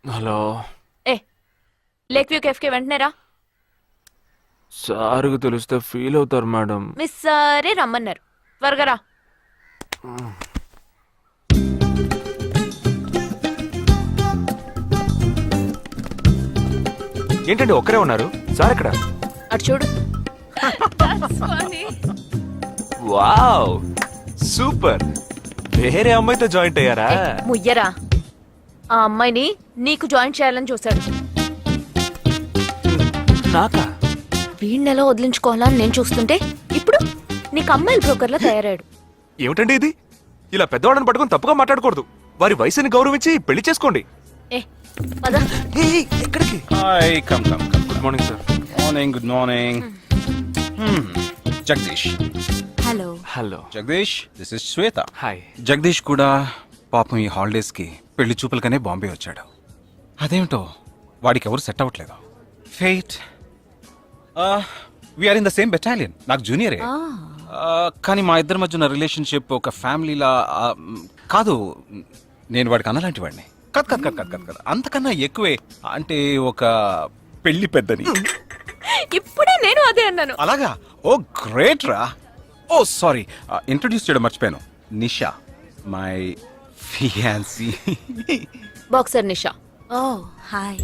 Hello. ఏ lake view కేఫ్కి వెంటనే రా. సార్కి తెలిస్తే ఫీల్ అవుతారు మేడం. మిస్ సరే రమ్మన్నారు, త్వరగా రా. ఏంటండి ఒక్కరే ఉన్నారు? సార్ ఇక్కడ. అటు చూడు. Wow super. వేరే అమ్మాయితో జాయింట్ అయ్యారా? ముయ్యరా, ఆ అమ్మాయిని నీకు జాయిన్ చేయాలని చూశాడు. నాకా? వీణ్ణెలా వదిలించుకోవాలని నేను చూస్తుంటే ఇప్పుడు నీకు అమ్మాయిల బ్రోకర్లా తయారాడు. ఏమిటండి ఇది? ఇలా పెద్దవాళ్ళని పట్టుకొని తప్పుగా మాట్లాడకూడదు. వారి వయసుని గౌరవించి పెళ్లి చేసుకోండి. ఏ పద. ఎక్కడికి? Hi, come come come. Good morning sir. Morning, good morning. Jagadish. Hello. Hello Jagadish, this is Shweta. Hi. Jagadish కూడా పాపం ఈ హాలిడేస్కి పెళ్లి చూపులకనే బాంబే వచ్చాడు. అదేమిటో వాడికి ఎవరు సెట్ అవ్వట్లేదు. Fate. We're in the same battalion. నాకు జూనియరే. కానీ మా ఇద్దరి మధ్య ఉన్న రిలేషన్షిప్ ఒక ఫ్యామిలీలా కాదు. నేను వాడికి అన్నలాంటి వాడిని కాదు కాదు కాదు కాదు కాదు అంతకన్నా ఎక్కువే. అంటే ఒక పెళ్లి పెద్దని. ఇప్పుడే నేను అదే అన్నాను. అలాగా? ఓ గ్రేట్ రా. ఓ సారీ, ఇంట్రొడ్యూస్ చేయడం మర్చిపోయాను. Nisha, my fiancee. Boxer Nisha. Oh hi.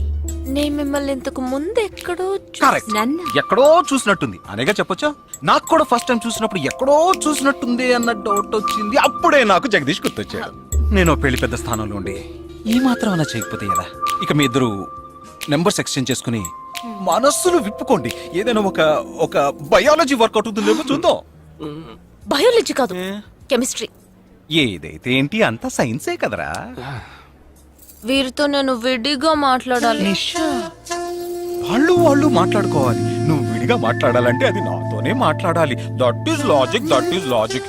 నేను మిమ్మల్ని ఇంతకు ముందు ఎక్కడో కరెక్ట్. నన్ను ఎక్కడో చూసినట్టుంది అనేగా చెప్పొచ్చా? నాకు కూడా ఫస్ట్ టైం చూసినప్పుడు ఎక్కడో చూసినట్టుంది అన్న డౌట్ వచ్చింది. అప్పుడే నాకు జగదీష్ గుర్తొచ్చాడు. నేను పెళ్లి పెద్ద స్థానంలో ఉండి ఈ మాత్రం అలా చేయకపోతే కదా. ఇక మీ ఇద్దరు నెంబర్స్ ఎక్స్చేంజ్ చేసుకుని మనస్సులు విప్పుకోండి. ఏదైనా ఒక బయాలజీ వర్కౌట్ అవుతుందేమో చూద్దాం. బయాలజీ కాదు, కెమిస్ట్రీ. ఏదైతే ఏంటి, అంతా సైన్సే కదరా. వీరితో నేను విడిగా మాట్లాడాలి. నిషా, వాళ్ళు మాట్లాడుకోవాలి. నువ్వు విడిగా మాట్లాడాలంటే అది నాతోనే మాట్లాడాలి. That is logic, that is logic.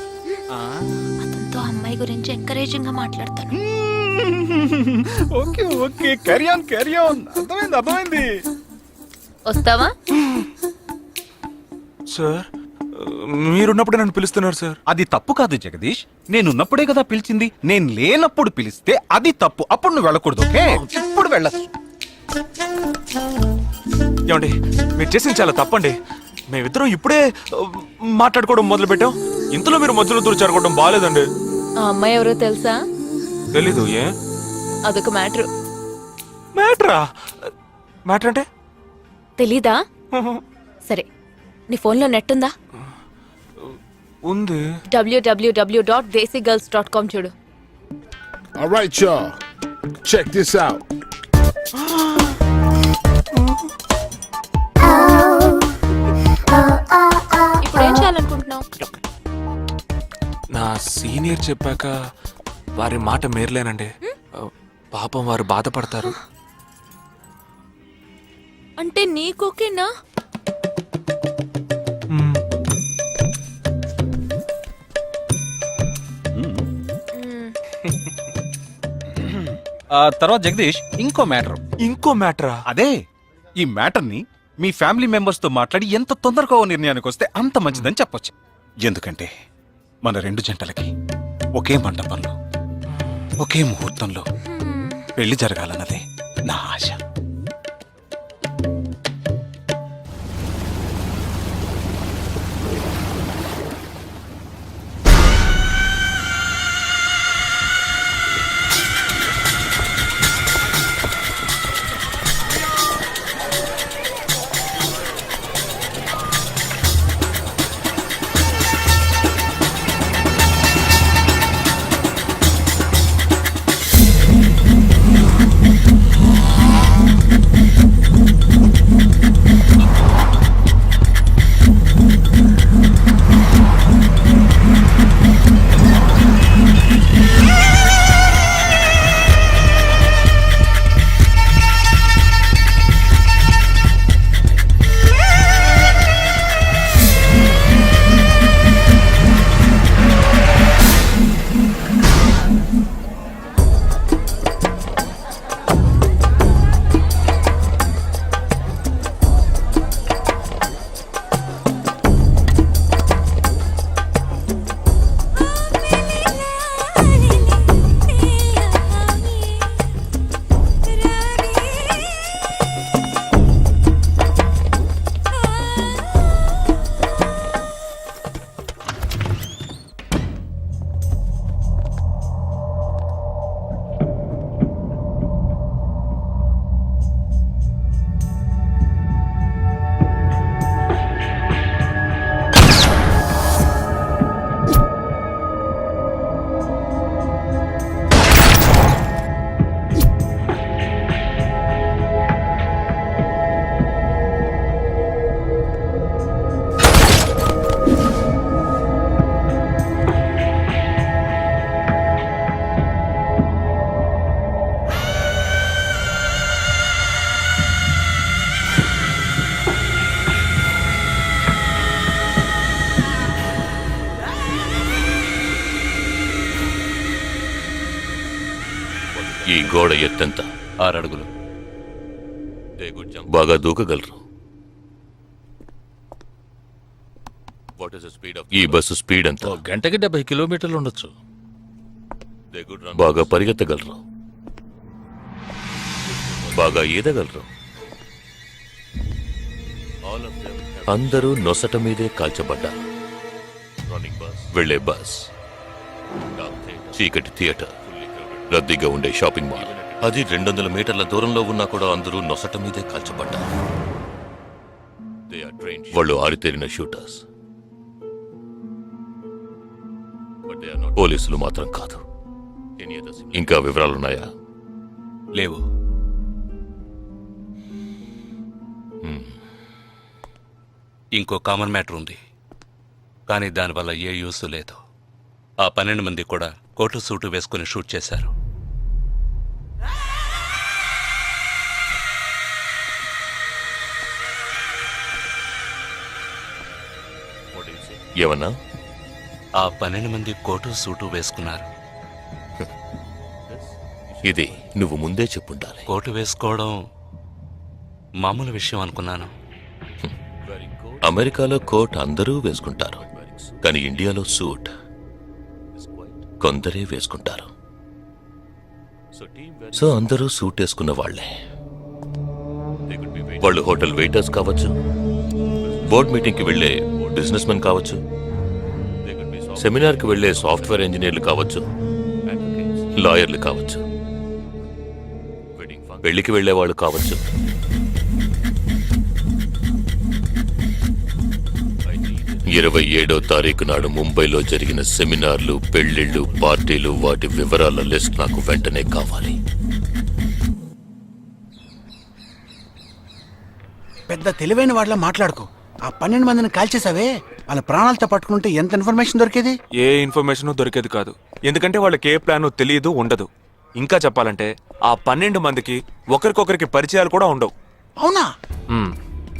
అతనితో అమ్మాయి గురించి ఎంకరేజింగ్ గా మాట్లాడతాను. Okay okay, carry on carry on. అర్థమైంది. వస్తావా? సార్ మీరున్నప్పుడే నన్ను పిలుస్తున్నారు సార్. అది తప్పు కాదు జగదీష్. నేనున్నప్పుడే కదా పిలిచింది. నేను లేనప్పుడు పిలిస్తే అది తప్పు. అప్పుడు నువ్వు వెళ్ళకూడదు. ఓకే, ఇప్పుడు వెళ్ళచ్చు. ఏమండి మీరు చేసింది చాలా తప్పండి. మేమిద్దరం ఇప్పుడే మాట్లాడుకోవడం మొదలు పెట్టాం. ఇంతలో మీరు మధ్యలో దూరం బాగాలేదండి. ఆ అమ్మాయి ఎవరో తెలుసా? తెలీదు. ఏ? అదొక మ్యాటర్. మ్యాటరా? మ్యాటర్ అంటే? తెలీదా? సరే, నీ ఫోన్లో నెట్ ఉందా? ఉంది. www.desigirls.com చూడు. All right, y'all. Check this out. ఇప్పుడు ఏం చేయాలనుకుంటున్నావు? నా సీనియర్ చెప్పాక వారి మాట మేరలేనండి. పాపం వారు బాధపడతారు. అంటే నీకోకేనా? తర్వాత జగదీష్, ఇంకో మ్యాటర్. అదే, ఈ మ్యాటర్ ని మీ ఫ్యామిలీ మెంబర్స్ తో మాట్లాడి ఎంత తొందరగా ఓ నిర్ణయానికి వస్తే అంత మంచిదని చెప్పొచ్చు. ఎందుకంటే మన రెండు జంటలకి ఒకే మండపంలో ఒకే ముహూర్తంలో పెళ్లి జరగాలన్నదే నా ఆశ. ఈ గోడ ఎత్తెంత? 6 అడుగులు. బాగా దూకగలరు. ఈ బస్సు స్పీడ్ ఎంత? గంటకి 70 కిలోమీటర్లు ఉండొచ్చు. బాగా పరిగెత్తగలరు. బాగా ఈదగలరు. అందరూ నొసట మీదే కాల్చబడ్డారు. వెళ్లే బస్, చీకటి థియేటర్, రద్దీగా ఉండే షాపింగ్ మాల్, అది 200 మీటర్ల దూరంలో ఉన్నా కూడా అందరూ నొసట మీదే కాల్చబడ్డారు. వాళ్ళు ఆరితేరిన షూటర్స్. పోలీసులు మాత్రం కాదు. ఇంకా వివరాలున్నాయా? లేవు. ఇంకో కామన్ మ్యాటర్ ఉంది, కానీ దానివల్ల ఏ యూస్ లేదు. ఆ 12 మంది కూడా కోటు సూటు వేసుకుని షూట్ చేశారు. ఏమన్నా? ఆ 12 మంది కోటు సూటు వేసుకున్నారు. ఇది నువ్వు ముందే చెప్పుండాలి. కోటు వేసుకోవడం మామూలు విషయం అనుకున్నాను. అమెరికాలో కోట్ అందరూ వేసుకుంటారు, కానీ ఇండియాలో సూట్ కొందరే వేసుకుంటారు. సో అందరూ సూట్ వేసుకున్న వాళ్లే. వాళ్ళు హోటల్ వెయిటర్స్ కావచ్చు, బోర్డ్ మీటింగ్కి వెళ్లే బిజినెస్ మెన్ కావచ్చు, సెమినార్కి వెళ్లే సాఫ్ట్వేర్ ఇంజనీర్లు కావచ్చు, లాయర్లు కావచ్చు, పెళ్లికి వెళ్లేవాళ్ళు కావచ్చు. 27వ తారీఖు నాడు ముంబైలో జరిగిన సెమినార్లు, పెళ్లిళ్లు, పార్టీలు, వాటి వివరాల లిస్ట్ నాకు వెంటనే కావాలి. పెద్ద తెలివైన వాళ్ళ మాట్లాడుకో. ఆ 12 మందిని కాల్చేసావే, వాళ్ళ ప్రాణాలతో పట్టుకుంటే ఎంత ఇన్ఫర్మేషన్ దొరికేది? ఏ ఇన్ఫర్మేషన్ దొరికేది కాదు, ఎందుకంటే వాళ్ళకి ఏ ప్లాన్ తెలియదు, ఉండదు. ఇంకా చెప్పాలంటే ఆ 12 మందికి ఒకరికొకరికి పరిచయాలు కూడా ఉండవు. అవునా?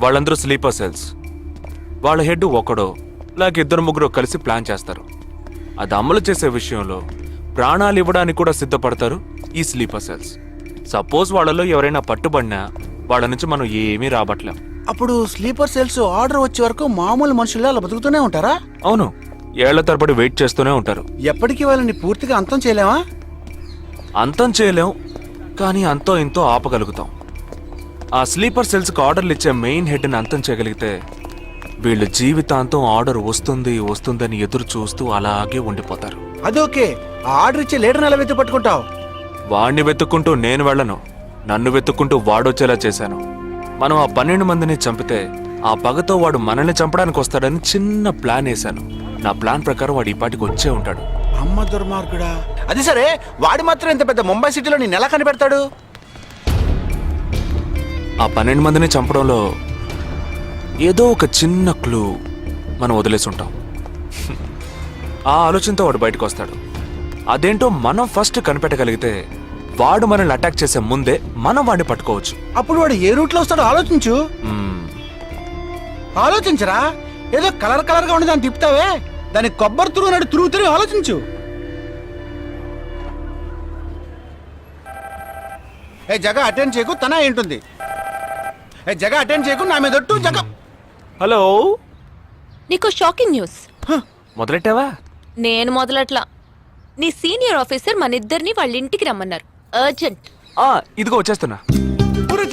వాళ్ళందరూ స్లీపర్ సెల్స్. వాళ్ళ హెడ్ ఒకడో లేక 2-3 కలిసి ప్లాన్ చేస్తారు. అది అమలు చేసే విషయంలో ప్రాణాలు ఇవ్వడానికి కూడా సిద్ధపడతారు ఈ స్లీపర్ సెల్స్. సపోజ్ వాళ్ళలో ఎవరైనా పట్టుబడినా వాళ్ళ నుంచి మనం ఏమీ రాబట్టలేం. అప్పుడు స్లీపర్ సెల్స్ ఆర్డర్ వచ్చే వరకు మామూలు మనుషుల్లో అలా బతుకుతూనే ఉంటారా? అవును, ఏళ్ల తరబడి వెయిట్ చేస్తూనే ఉంటారు. ఎప్పటికీ వాళ్ళని పూర్తిగా అంతం చేయలేమా? అంతం చేయలేం, కానీ అంతో ఇంతో ఆపగలుగుతాం. ఆ స్లీపర్ సెల్స్కి ఆర్డర్లు ఇచ్చే మెయిన్ హెడ్ని అంతం చేయగలిగితే వీళ్ళు జీవితాంతం ఆర్డర్ వస్తుందని ఎదురు చూస్తూ అలాగే ఉండిపోతారు. అదోకే, ఆ ఆర్డర్ ఇచ్చే లీడర్ని ఎలా వెతుకు పట్టుకుంటావు? వాడిని వెతుక్కుంటూ నేను వెళ్ళను, నన్ను వెతుక్కుంటూ వాడొచ్చేలా చేశాను. మనం ఆ 12 మందిని చంపితే ఆ పగతో వాడు మనల్ని చంపడానికి వస్తాడని చిన్న ప్లాన్ వేశాను. నా ప్లాన్ ప్రకారం వాడు ఈ పాటికి వచ్చే ఉంటాడు. అమ్మ దుర్మార్గుడా! అది సరే, వాడు మాత్రం ఇంత పెద్ద ముంబై సిటీలో నేను ఎలా కనిపెడతాడు? ఆ 12 మందిని చంపడంలో ఏదో ఒక చిన్న క్లూ మనం వదిలేసి ఉంటాం. ఆ ఆలోచనతో వాడు బయటకు వస్తాడు. అదేంటో మనం ఫస్ట్ కనిపెట్టగలిగితే వాడు మనల్ని అటాక్ చేసే ముందే మనం వాడిని పట్టుకోవచ్చు. అప్పుడు వాడు ఏ రూట్లో వస్తాడో ఆలోచించు. ఆలోచించరా? ఏదో కలర్ గా ఉండి దాన్ని తిప్పుతావే, దాన్ని కొబ్బరి తిరుగుతూ ఆలోచించు. ఏ జగ అటెండ్ చేయకు, తన ఏంటుంది? ఏ జగ అటెండ్ చేయకు, నా మీద ఒట్టు. జగ హలో, నీకు షాకింగ్ న్యూస్. మొదలెట్టావా? నేను మొదలట్లా. నీ సీనియర్ ఆఫీసర్ మన ఇద్దరిని వాళ్ళ ఇంటికి రమ్మన్నారు, అర్జెంట్. ఇదిగో వచ్చేస్తున్నా.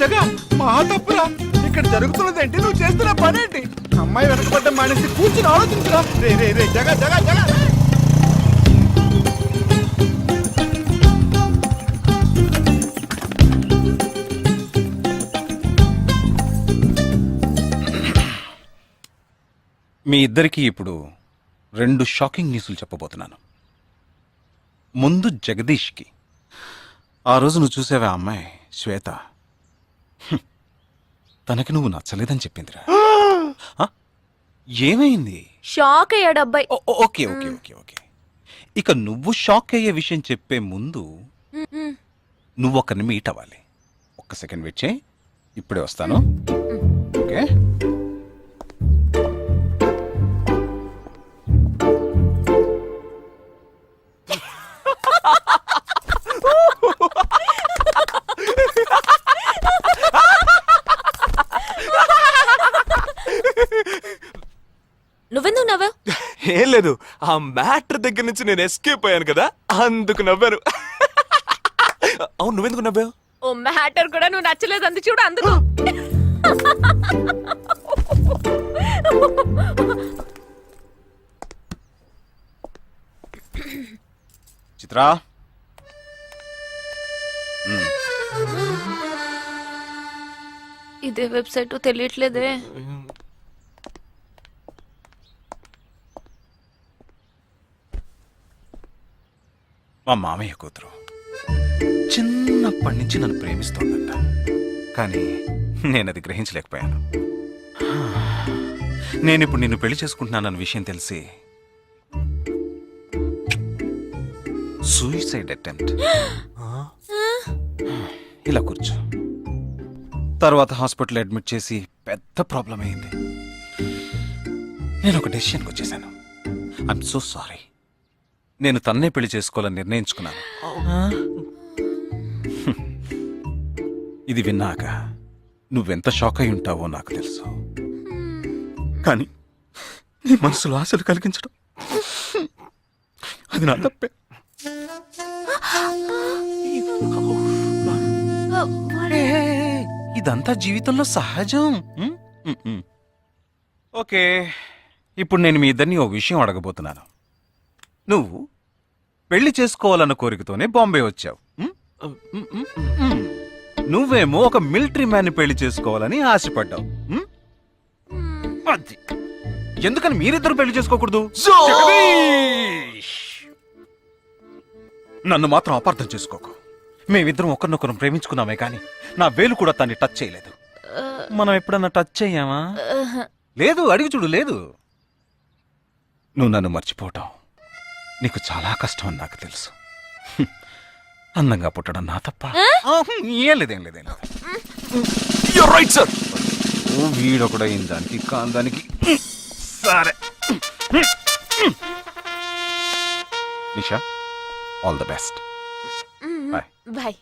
జగ మా తప్పురా, ఇక్కడ జరుగుతున్నదేంటి, నువ్వు చేస్తున్న పనేంటి? అమ్మాయి వెనకబడ్డ మానేసి కూర్చుని ఆలోచించరా. రే రే రే జగ జగ జగ మీ ఇద్దరికి ఇప్పుడు 2 షాకింగ్ న్యూస్లు చెప్పబోతున్నాను. ముందు జగదీష్కి. ఆ రోజు నువ్వు చూసావా అమ్మాయి శ్వేత? తనకి నువ్వు నచ్చలేదని చెప్పిందిరా. ఏమైంది? షాక్ అయ్యాడు అబ్బాయి. Okay okay okay okay. ఇక నువ్వు షాక్ అయ్యే విషయం చెప్పే ముందు నువ్వు ఒకరిని మీట్ అవ్వాలి. 1 సెకండ్ వెయిట్ చేయి, ఇప్పుడే వస్తాను. ఓకే. ఏం లేదు, ఆ మ్యాటర్ దగ్గర నుంచి నేను ఎస్కేప్ అయ్యాను కదా, అందుకు నవ్వాను. అవును, నువ్వెందుకు నవ్వావు? ఓ మ్యాటర్ కూడా నువ్వు నచ్చలేదు అంది చూడు అందుకు. చిత్రా, ఇదే వెబ్సైట్ తెలియట్లేదే. మా మామయ్య కూతురు చిన్నప్పటి నుంచి నన్ను ప్రేమిస్తోందంట, కానీ నేను అది గ్రహించలేకపోయాను. నేనిప్పుడు నిన్ను పెళ్లి చేసుకుంటున్నానన్న విషయం తెలిసి సూసైడ్ అటెంప్ట్. ఇలా కూర్చో. తర్వాత హాస్పిటల్ అడ్మిట్ చేసి పెద్ద ప్రాబ్లం అయింది. నేను ఒక డెసిషన్కి వచ్చేసాను. I'm so sorry. నేను తన్నే పెళ్లి చేసుకోవాలని నిర్ణయించుకున్నాను. ఇది విన్నాక నువ్వెంత షాక్ అయి ఉంటావో నాకు తెలుసు, కానీ నీ మనసులో ఆశలు కలిగించడం అది నా తప్పే. ఇదంతా జీవితంలో సహజం. ఓకే, ఇప్పుడు నేను మీ ఇద్దరిని ఓ విషయం అడగబోతున్నాను. నువ్వు పెళ్లి చేసుకోవాలన్న కోరికతోనే బాంబే వచ్చావు. నువ్వేమో ఒక మిలిటరీ మ్యాన్ పెళ్లి చేసుకోవాలని ఆశపడ్డావు. అది ఎందుకని మీరిద్దరు పెళ్లి చేసుకోకూడదు? జగదీష్! నన్ను మాత్రం అపార్థం చేసుకోకు. మేమిద్దరం ఒకరినొకరు ప్రేమించుకున్నామే కానీ నా వేలు కూడా తన్ని టచ్ చేయలేదు. మనం ఎప్పుడన్నా టచ్ చెయ్యామా? లేదు, అడిగి చూడు. లేదు. నువ్వు నన్ను మర్చిపోవటం నీకు చాలా కష్టం అని నాకు తెలుసు. అందంగా పుట్టడం నా తప్ప. ఏం లేదు. You're right, sir. వీడొకడు అయిన దానికి కాందానికి. సరే Nisha, all the best. Bye. Bye.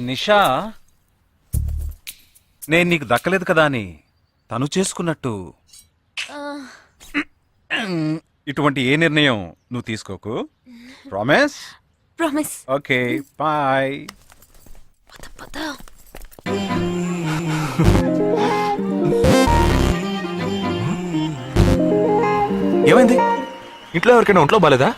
Nisha, నేను నీకు దక్కలేదు కదా అని తను చేసుకున్నట్టు ఇటువంటి ఏ నిర్ణయం నువ్వు తీసుకోకు. ప్రామిస్? ప్రామిస్. Okay, bye. పద పద. ఏమైంది? ఇంట్లో ఎవరికైనా ఒంట్లో బాలేదా?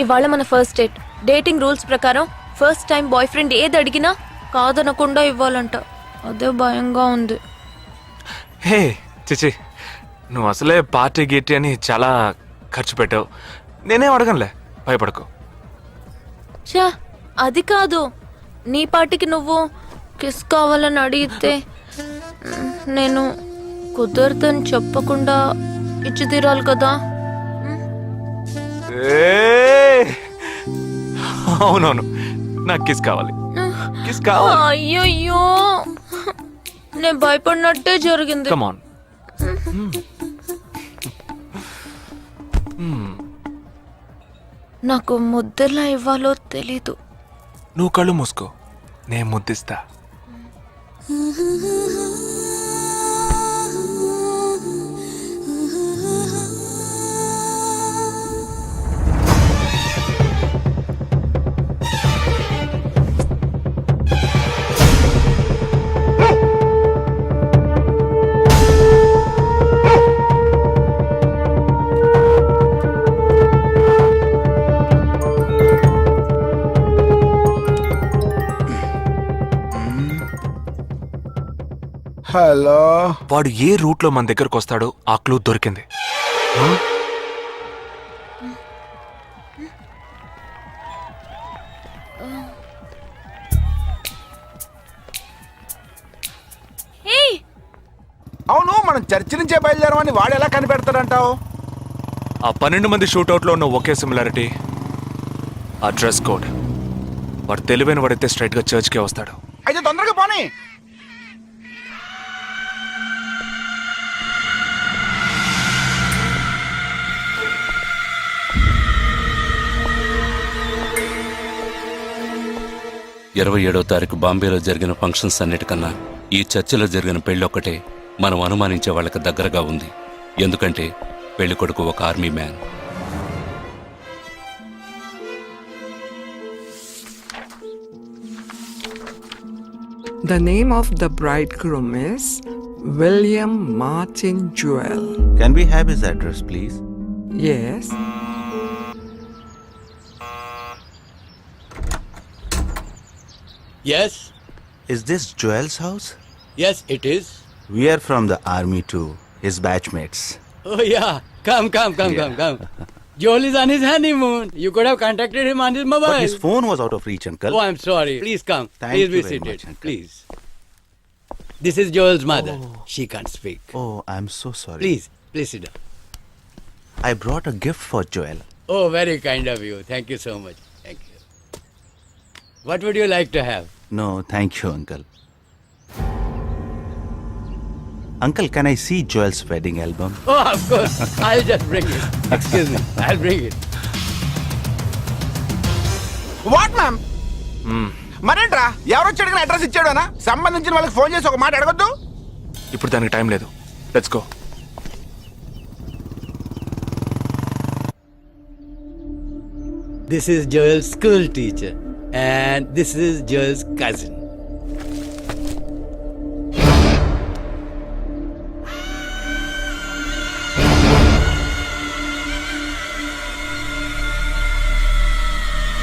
ఇవాళ మన ఫస్ట్ డేట్. డేటింగ్ రూల్స్ ప్రకారం ఫస్ట్ టైం బాయ్ ఫ్రెండ్ ఏది అడిగినా కాదనకుండా ఇవ్వాలంట. అదే భయంగా ఉంది. హే చిచి, నువ్వు అసలే పార్టీ గీటీ అని చాలా ఖర్చు పెట్టావు. నేనేం అడగనులే, భయపడకు. చా, అది కాదు. నీ పార్టీకి నువ్వు కిస్ కావాలని అడిగితే నేను కుదరదని చెప్పకుండా ఇచ్చి తీరాలి కదా. అవునవును, నాకు కిస్ కావాలి. కిస్ కావాలి. అయ్యయ్యో, నేను భయపడినట్టే జరిగింది. Come on. నాకు ముద్దెలా ఇవ్వాలో తెలీదు. నువ్వు కళ్ళు మూసుకో, నేను ముద్దిస్తా. హలో. వాడు ఏ రూట్ లో మన దగ్గరకు వస్తాడో ఆ క్లూ దొరికింది. అవును, మనం చర్చి నుంచే బయలుదేరమని వాడు ఎలా కనిపెడతాడంటావు? ఆ 12 మంది షూట్అవుట్ లో ఉన్న ఒకే సిమిలారిటీ, ఆ డ్రెస్ కోడ్. వాడు తెలివైన వాడైతే స్ట్రైట్ గా చర్చ్ కే వస్తాడు. అయితే తొందరగా పోనీ. ఇరవై 27వ తారీఖు బాంబేలో జరిగిన ఫంక్షన్స్ అన్నిటికన్నా ఈ చర్చిలో జరిగిన పెళ్ళొక్కటే మనం అనుమానించే వాళ్ళకి దగ్గరగా ఉంది. ఎందుకంటే పెళ్లి కొడుకు ఒక army man. The name of the bridegroom is William Martin Jewell. Can we have his address, please? Yes. Yes, Is this Joel's house? yes, it is. We are from the army too, his batchmates. Oh, yeah. Come. Joel is on his honeymoon. You could have contacted him on his But mobile. his phone was out of reach, uncle. Oh, I'm sorry. Please come. Thank Please you be very seated. much, uncle. Please. This is Joel's mother. She can't speak. Oh, I'm so sorry. Please sit down. I brought a gift for Joel. Oh, very kind of you. Thank you so much. Thank you. What would you like to have? No, thank you, uncle. Uncle, can I see Joel's wedding album? Oh, of course. I'll just bring it. Excuse me. I'll bring it. What ma'am మరేంట్రా ఎవరు వచ్చి అడిగిన address ఇచ్చాడనా? సంబంధించిన వాళ్ళకి phone చేసి ఒక మాట అడగొద్దు. ఇప్పుడు దానికి టైం లేదు. Let's go. This is Joel's school teacher. And this is Joel's cousin.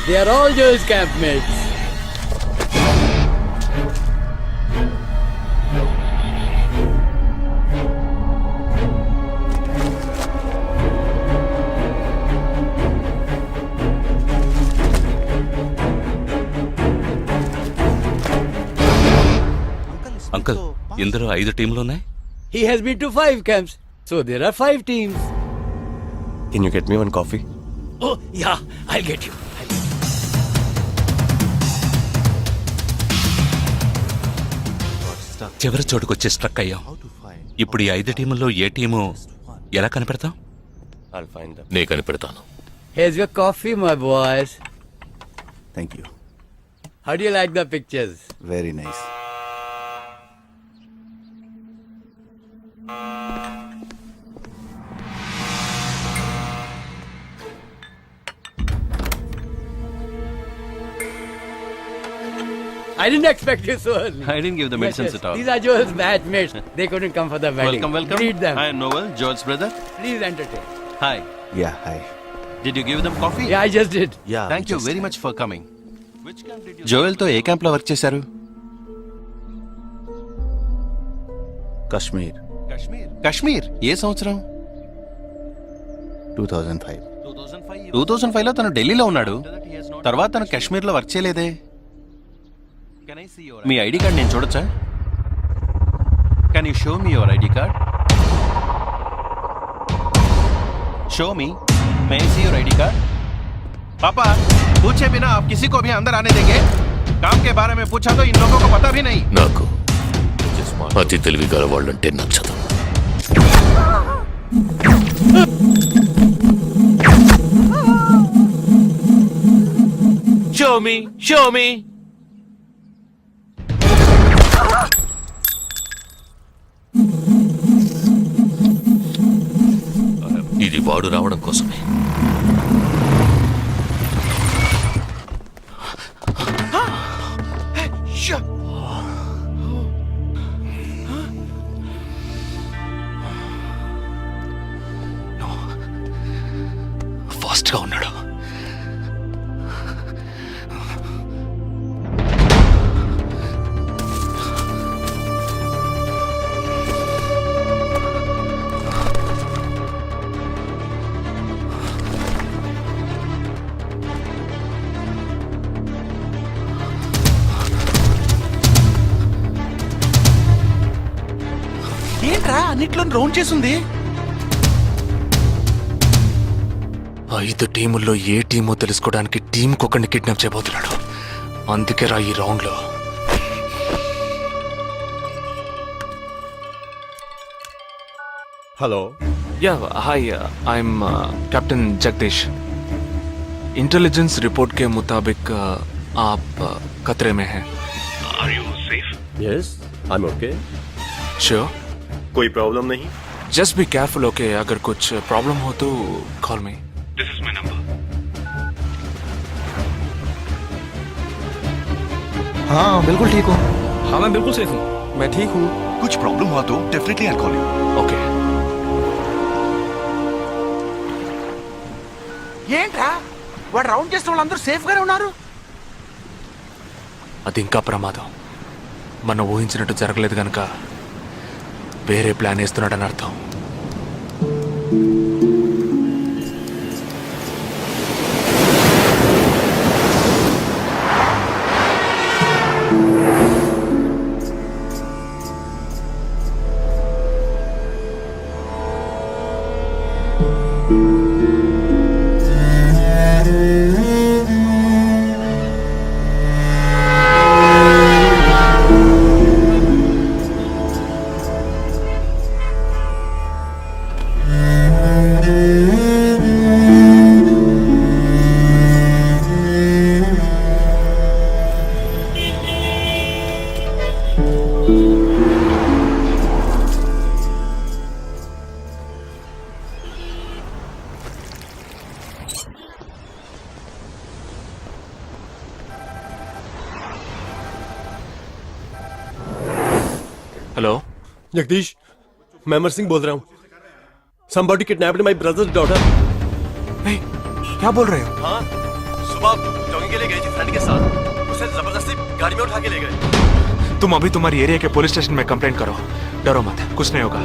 They are all Joel's campmates. Uncle, ఇందులో 5 టీంలున్నాయి. He has been to 5 camps. So there are 5 teams. Can you get me one coffee? Oh, yeah, I'll get you. చివరి చోటుకొచ్చి struck అయ్యాం. ఇప్పుడు ఈ 5 టీముల్లో ఏ team ఎలా కనిపెడతాం? నే కనిపెడతాను. Here's your coffee, my boys. Thank you. How do you like the pictures? Very nice. I didn't expect you so early. I didn't give the medicines at all. These are Joel's batchmates. They couldn't come for the wedding. Welcome. Greet them. Hi, Noel, Joel's brother. Please entertain. Hi. Yeah, hi. Did you give them coffee? Yeah, I just did. Yeah. Thank you just- very much for coming. జోయల్తో ఏ క్యాంప్లో work చేశారు? Kashmir, Kashmir. ఏ సంవత్సరం? 2005. 2005లో తను ఢిల్లీలో ఉన్నాడు. తర్వాత తను కాశ్మీర్లో వర్క్ చేయలేదే. మీ ఐడి కార్డ్ నేను చూడొచ్చా? Can you show me your ID card? Show me. May I see your ID card? पापा, पूछे बिना आप किसी को भी अंदर आने देंगे? काम के बारे में पूछा तो इन लोगों को पता भी नहीं. నాకు అతి తెలివి గల వాళ్ళంటే నచ్చదు. Show me. ఇది వాడు రావడం కోసమే. ఫాస్ట్ గా ఉన్నాడు. ఏంట్రా అన్నిట్లో రౌండ్ చేసింది? 5 టీముల్లో ఏ టీమో తెలుసుకోవడానికి టీంకొకరిని కిడ్నాప్ చేయబోతున్నాడు. అందుకే రా ఈ రౌండ్ లో. Hello. Yeah hi, I'm captain Jagdish. Intelligence report के मुताबिक आप खतरे में हैं. Yes. I am okay. Sure, कोई प्रॉब्लम नहीं? Just be careful, okay? अगर कुछ प्रॉब्लम हो तो call me. This is my number. हाँ बिल्कुल ठीक हो। हाँ मैं बिल्कुल सेफ हूँ। मैं ठीक हूँ। कुछ प्रॉब्लम हुआ तो definitely I call you. Okay. ఏంట్రా వాడు రౌండ్ చేసిన వాళ్ళందరూ సేఫ్ గానే ఉన్నారు? అది ఇంకా ప్రమాదం. మనం ఊహించినట్టు జరగలేదు గనక వేరే ప్లాన్ వేస్తున్నాడని అర్థం. हेलो जगदीश, मैं अमर सिंह बोल रहा हूँ। Somebody kidnapped my brother's daughter। क्या बोल रहे हो? हाँ, सुबह जॉगिंग के लिए गई थी फ्रेंड के साथ। उसे जबरदस्ती गाड़ी में उठा के ले गए। तुम अभी तुम्हारी एरिया के पुलिस स्टेशन में कंप्लेंट करो. डरो मत, कुछ नहीं होगा.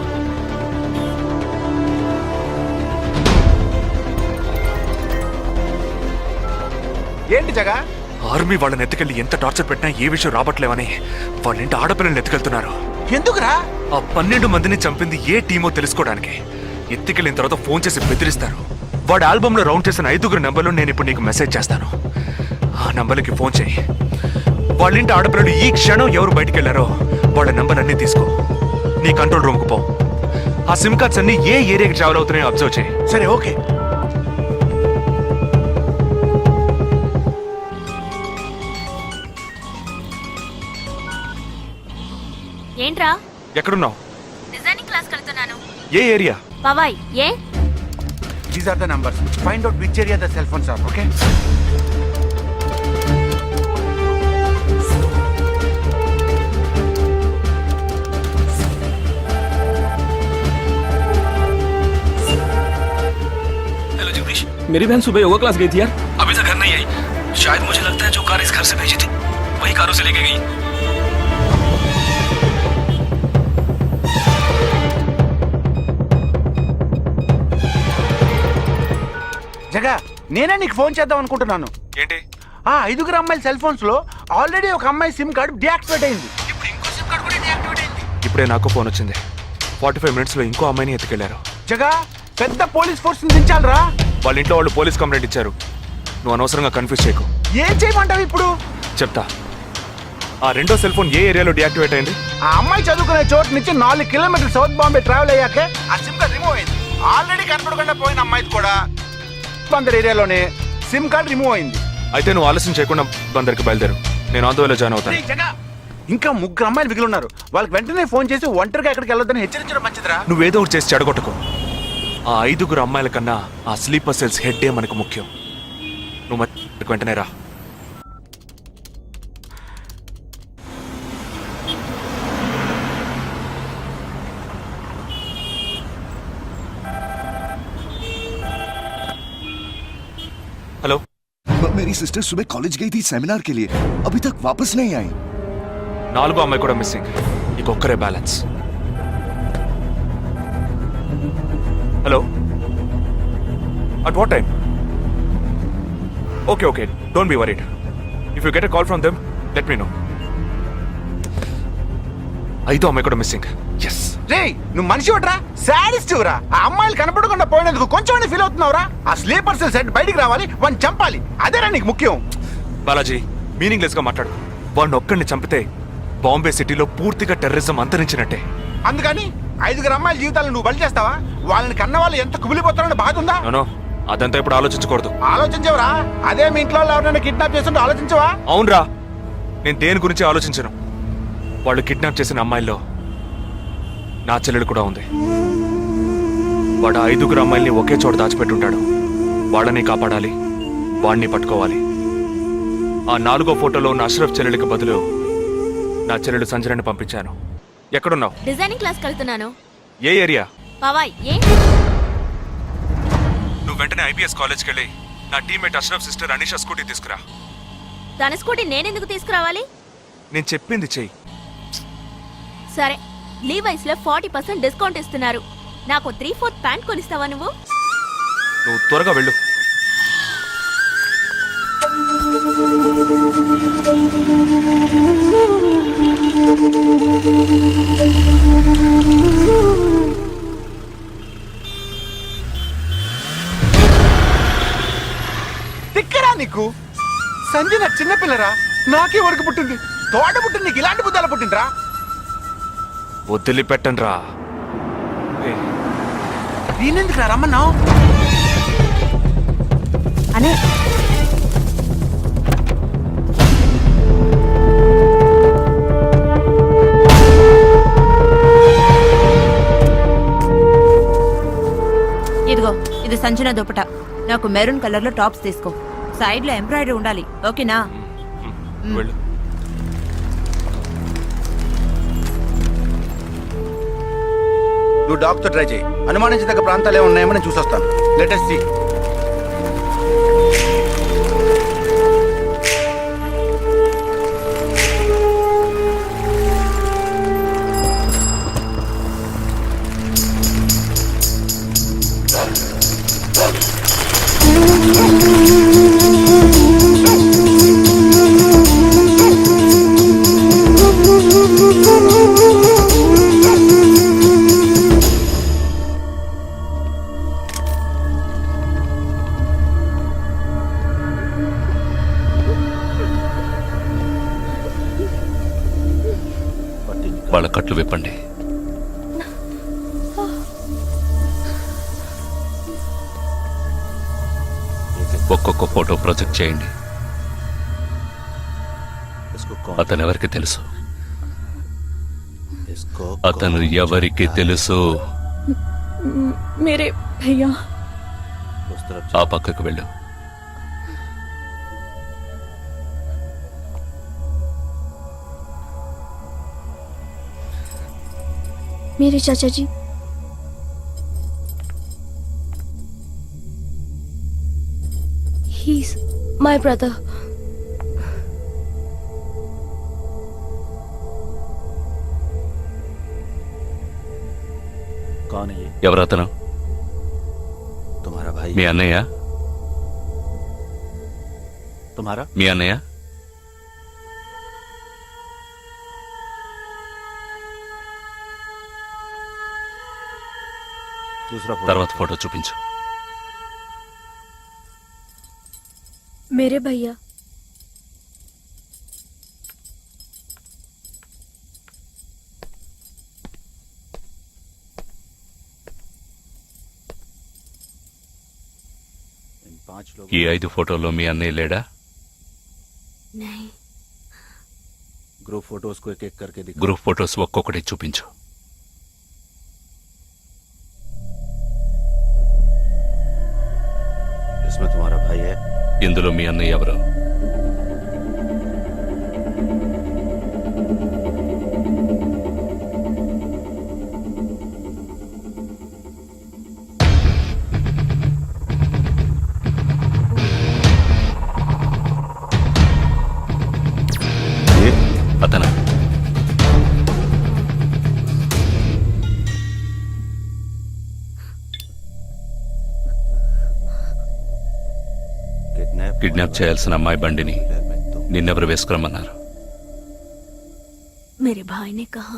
ఏంటి జగా? ఆర్మీ వాళ్ళని ఎత్తుకెళ్ళి ఎంత టార్చర్ పెట్టినా ఏ విషయం రాబట్లేవని వాళ్ళ ఇంటి ఆడపిల్లల్ని ఎత్తుకెళ్తున్నారు. ఎందుకురా? ఆ 12 మందిని చంపింది ఏ టీమో తెలుసుకోవడానికి. ఎత్తుకెళ్ళిన తర్వాత ఫోన్ చేసి బెదిరిస్తారు. వాడి ఆల్బమ్ లో రౌండ్ చేసిన 5 నెంబర్లు నేను ఇప్పుడు నీకు మెసేజ్ చేస్తాను. ఆ నంబర్లకి ఫోన్ చేయి. వాళ్ళ ఇంటి ఆడపిల్లలు ఈ క్షణం ఎవరు బయటికి వెళ్ళారో వాళ్ళ నంబర్ అన్ని తీసుకో. నీ కంట్రోల్ రూమ్కి పో. ఆ సిమ్ కార్డ్స్ అన్ని ఏ ఏరియాకి ట్రావెల్ అవుతున్నాయో అబ్జర్వ్ చేయి. సరే, ఓకే. ఏంట్రా? ఎక్కడున్నావు? డిజైనింగ్ క్లాస్ వెళ్తున్నాను. ఏ ఏరియా? పవాయ్. ఏ? These are the numbers. Find out which area the cell phones are, okay? Hello Jagdish, मेरी बहन सुबह योगा क्लास गई थी यार, अभी तक घर नहीं आई. शायद मुझे लगता है जो कार इस घर से भेजी थी वही कार उसे लेके गई. జగా, నేనే నీకు ఫోన్ చేద్దాం అనుకుంటున్నాను. ఏంటి? ఆ 5 అమ్మాయిల సెల్ ఫోన్స్ లో ఆల్రెడీ ఒక అమ్మాయి సిమ్ కార్డ్ డియాక్టివేట్ అయింది. ఇప్పుడు ఇంకో సిమ్ కార్డ్ కూడా డియాక్టివేట్ అయింది. ఇప్పుడే నాకు ఫోన్ వచ్చింది. 45 మినిట్స్ లో ఇంకో అమ్మాయిని ఎత్తుకెళ్లారు. జగా, పెద్ద పోలీస్ ఫోర్స్ దించాలరా. వాళ్ళ ఇంట్లో వాళ్ళు పోలీస్ కంప్లైంట్ ఇచ్చారు. నువ్వు అనవసరంగా కన్ఫ్యూజ్ చేయకు. ఏం చేయమంటావు ఇప్పుడు? చెప్తా. ఆ రెండో సెల్ ఫోన్ ఏ ఏరియాలో డియాక్టివేట్ అయింది? ఆ అమ్మాయి చదువుకునే చోటు నుంచి 4 కిలోమీటర్లు సౌత్ బాంబే ట్రావెల్ అయ్యాకే ఆ సిమ్ కార్డ్ రిమూవ్ అయింది. ఆల్రెడీ కనపడకుండా పోయిన అమ్మాయి కూడా బందర్ ఏరియాలోనే సిమ్ కార్డ్ రిమూవ్ అయింది. అయితే నువ్వు ఆలస్యం చేయకుండా బందర్కి బయలుదేరు. నేను ఆన్ ద వేలో జాయిన్ అవుతాను. ఇంకా 3 అమ్మాయిలు మిగిలి ఉన్నారు. వాళ్ళకి వెంటనే ఫోన్ చేసి ఒంటరిగా ఎక్కడికి వెళ్ళొద్దని హెచ్చరించడం మంచిదిరా. నువ్వేదో ఒకటి చేసి చెడగొట్టుకో. ఆ 5 అమ్మాయిల కన్నా ఆ స్లీపర్ సెల్స్ హెడ్డే మనకు ముఖ్యం. నువ్వు వెంటనే రా. हेलो, मेरी सिस्टर सुबह कॉलेज गई थी सेमिनार के लिए, अभी तक वापस नहीं आई. 4 అమ్మాయి కూడా మిస్సింగ్. ఇంకొక్కరే balance. Hello, at what time? Okay okay, don't be worried. If you get a call from them let me know. 5 అమ్మాయి కూడా మిస్సింగ్. ఎస్. రే, నువ్వు మనిషి ఒకట్రా, సాడిస్ట్ రా. ఆ అమ్మాయిలు కనపడకుండా పోయినందుకు కొంచెం ఫీల్ అవుతున్నావురా. ఆ స్లీపర్ సెల్ సెట్ బయటికి రావాలి, వాడిని చంపాలి. అదేరా నీకు ముఖ్యం. బాలాజీ, మీనింగ్లెస్ గా మాట్లాడు. వాడిని ఒక్కడిని చంపితే బాంబే సిటీలో పూర్తిగా టెర్రరిజం అంతరించినట్టే. అందుకని 5 అమ్మాయిల జీవితాలను నువ్వు బలి చేస్తావా? వాళ్ళని కన్న వాళ్ళు ఎంత కుమిలిపోతారని బాధ ఉందా? నో, అదంతా ఇప్పుడు ఆలోచించకూడదు. ఆలోచించవరా? అదే మీ ఇంట్లో ఎవరైనా కిడ్నాప్ చేస్తుంటే ఆలోచించవా? అవునరా, నేను దేని గురించి ఆలోచించను. వాళ్ళు కిడ్నాప్ చేసిన అమ్మాయిల్లో నా చెల్లెలు కూడా ఉంది. వాడు 5 అమ్మాయిల్ని ఒకే చోట దాచిపెట్టుంటాడు. వాళ్ళని కాపాడాలి, వాడిని పట్టుకోవాలి. ఆ 4వ ఫోటోలో ఉన్న అష్రఫ్ చెల్లెలికి బదులు నా చెల్లెలు సంజనని పంపించాను. ఎక్కడున్నావు? డిజైనింగ్ క్లాస్ వెళ్తున్నాను. ఏ ఏరియా? పవాయ్ ఏ? నువ్వు వెంటనే ఐపీఎస్ కాలేజ్కి వెళ్ళి నా teammate Ashraf sister Anisha scooty తీసుకురా. తన స్కూటీ నేనెందుకు తీసుకురావాలి? నేను చెప్పింది చెయ్యి. సరే, లీవైస్ లో 40% డిస్కౌంట్ ఇస్తున్నారు. నాకు 3/4 ప్యాంట్ కొనిస్తావా నువ్వు? నువ్వు త్వరగా వెళ్ళు. తిక్కరా నీకు? సంజన చిన్నపిల్లరా, నాకే వరకు పుట్టింది. తోట పుట్టింది, నీకు ఇలాంటి బుద్ధాలు పుట్టిండ్రా? వదిలిపెట్టను రా. నేనెందుకు రమ్మన్నావు? అనే ఇదిగో, ఇది సంజన దుపట. నాకు మెరూన్ కలర్ లో టాప్స్ తీసుకో. సైడ్ లో ఎంబ్రాయిడరీ ఉండాలి, ఓకేనా? వెళ్ళు. నువ్వు డాక్టర్ ట్రై చేయి. అనుమానించదగ్గ ప్రాంతాలు ఏమి ఉన్నాయేమో నేను చూసొస్తాను. Latest see. వాళ్ళ కట్లు విప్పండి. ఒక్కొక్క ఫోటో ప్రొజెక్ట్ చేయండి. అతను ఎవరికి తెలుసు? అతను ఎవరికి తెలుసు? మేరే భయ్యా. ఆ పక్కకు వెళ్ళు. मेरे चाचा जी। He's my brother. कौन है ये? ఎవరతను? तुम्हारा भाई? మీ అన్నయ్య? तुम्हारा? మీ అన్నయ్య? दूसरा फोटो। తర్వాత ఫోటో చూపించు. मेरे भैया। इन 5 लोगों। ఈ 5 ఫోటోల్లో మీ అన్నయ్య లేడా? नहीं। ग्रुप फोटोज को एक एक करके दिखा। గ్రూప్ ఫోటోస్ ఒక్కొక్కటి చూపించు. इसमें तुम्हारा भाई है? ఇందులో మీ అన్నయ్య ఎవరు? అతను కిడ్నాప్ చేయాల్సిన అమ్మాయి బండిని నిన్నెవరు వేసుకురమ్మన్నారు? मेरे भाई ने कहा